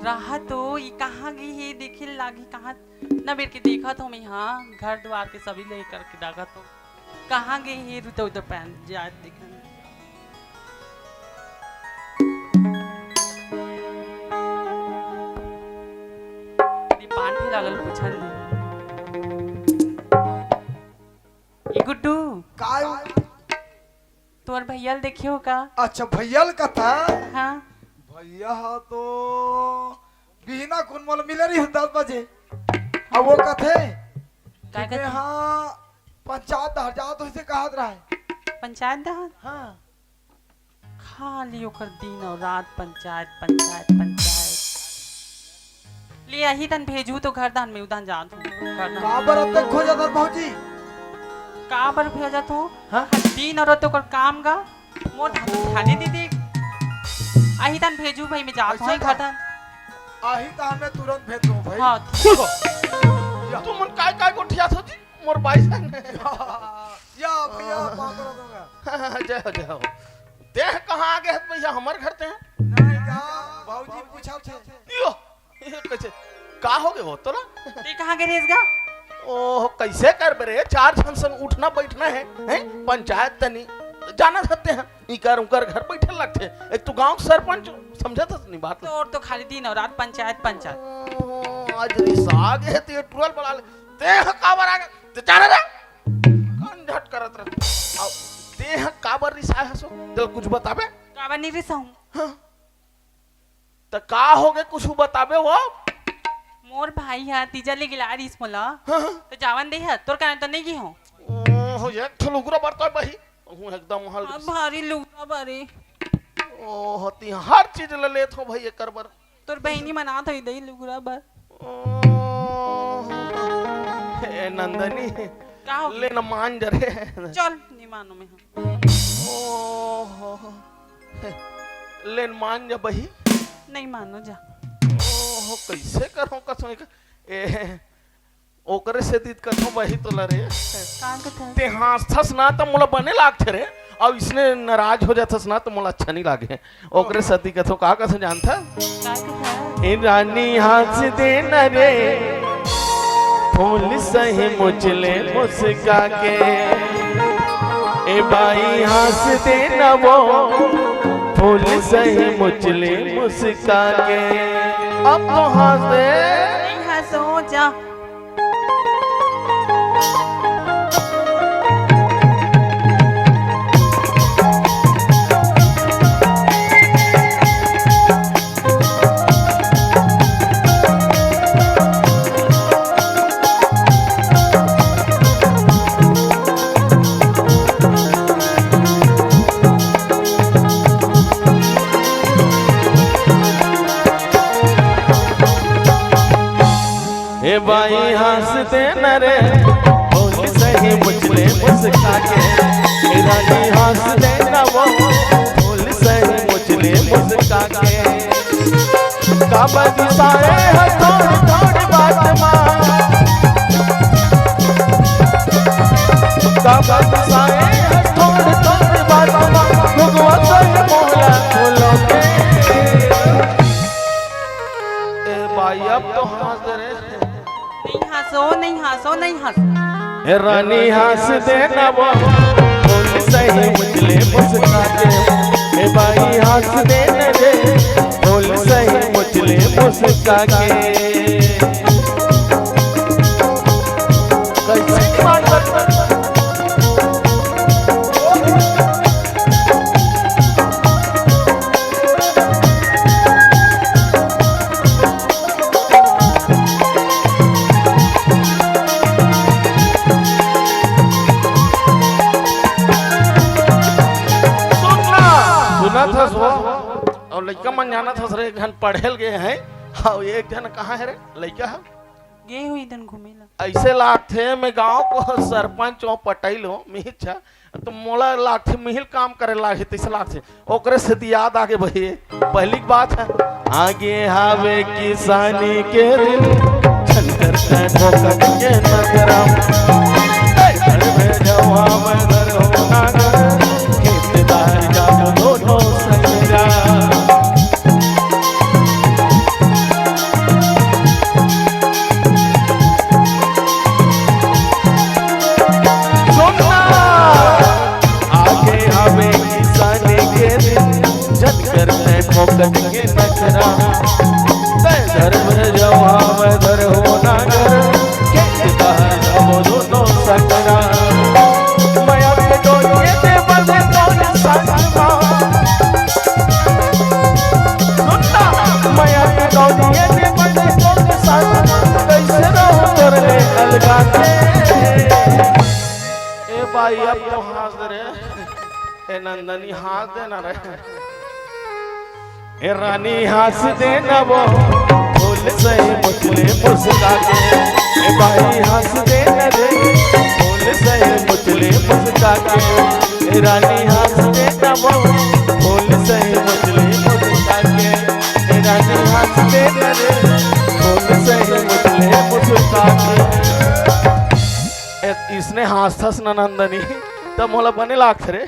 रहा तो ये कहाँ गई है देखे लागी कहाँ न बेर के देखा तो मैं हाँ घर द्वार के सभी लेकर के डागा तो कहाँ गई है रुते उधर पहन जाए देखने पान भी लागल पूछन ये गुड्डू काय तोर भैया देखियो का अच्छा भैया का था हाँ भैया तो बिना कुनमल मिले रही 10 बजे अब वो कथे काय हाँ पंचायत हजार तो इसे कहा रहा है पंचायत दहन हाँ खाली ओकर दिन और रात पंचायत पंचायत पंचायत ले यही तन भेजू तो घर दान में उदान जात हूँ कहाँ पर अब तक खो जाता भौजी कहाँ पर भेजत हूँ हाँ दिन और तो कर काम गा मोर खाने दे दे आही तन भेजू भाई मैं जात हूँ घर दान आही तो हमें तुरंत भेज दो भाई हाँ तू मन काय गोठिया थो जी मोर बाई संग या भैया बात कर दूंगा जय हो जय हो देह कहाँ आ गए है भैया हमारे घर ते नहीं का भौजी पूछा थे यो ये कैसे का हो गए हो तोरा ते कहाँ गए रेसगा ओह कैसे कर बरे चार जन संग उठना बैठना है हैं पंचायत तनी जाना सकते हैं इकर उकर घर बैठे लगते एक तो गांव सरपंच समझा था नहीं बात तो और तो खाली दिन और रात पंचायत पंचायत आज रिसा गए ते टुरल बड़ा ले ते काबर आ गए ते जाने रे कान झट करत रह आओ ते काबर रिसा है सो चल कुछ बताबे काबर नहीं रिसा हूँ तो का हो गए कुछ बताबे वो मोर भाई है तीजा ले गिला रिस मोला तो जावन दे है तोर कारण तो नहीं की हो हो एक ठलुगरा बरता बही हूं एकदम हल भारी लुगा बारे ओ होती हर चीज ले लेत हो भाई एकर बर तोर बहनी मना थई दई लुगरा बर हे नंदनी का हो ले न मान जरे चल नहीं मानो में ओ ले न मान जा बही नहीं मानो जा ओ कैसे करो कसो ए ओकरे से दीद कथो बही तो लरे कान का था ते हाथस ना तो मोला बने लागथे रे अब इसने नाराज हो जाथस ना तो मोला अच्छा नहीं लागे ओकरे सती कथो का कथो जानता का था ए रानी हाथ दे न रे फूल सही मुझले मुस्का के ए बाई हाथ दे न वो फूल सही मुझले मुस्का के अब तो हाथ दे नहीं हंसो जा बाई हंसते न रे बोल सही मुझले मुस्का के रानी हंसते न वो बोल सही मुझले मुस्का के काबद साए है थोड़ी थोड़ी बात मां काबद साए है थोड़ी थोड़ी बात मां भगवान से मोहला खोलो के ए भाई अब तो हंस रे नहीं हंसो रानी हंस देना वो बोल सही मुझले मुस्का के ए भाई हंस देना रे बोल सही मुझले मुस्का के कैसे मान कर और लड़का मन जाना था सर एक जन पढ़ेल गए हैं और एक जन कहाँ है रे लड़का है गए हुई दिन घूमेला ऐसे लागथे मैं गांव को सरपंच और पटेल हो मिहिचा तो मोला लागथे मिहिल काम करे लागे तैसे लागथे ओकरे से याद आगे भई पहली बात है आगे हावे किसानी के दिन छंतर का ठोकर के नगरा घर में जवा मदर हो नागर खेतदार का दोनों संग जा हंस दे रे ए नंदनी हंस दे ना रे ए रानी हंस दे ना वो फूल से मुझले मुस्का के ए भाई हंस दे ना रे फूल से मुझले मुस्का के ए रानी हंस दे ना वो फूल से मुझले मुस्का के ए रानी हंस दे ना रे फूल से मुझले मुस्का के इसने हंस थस ना नंदनी तब मोला बने लाग रे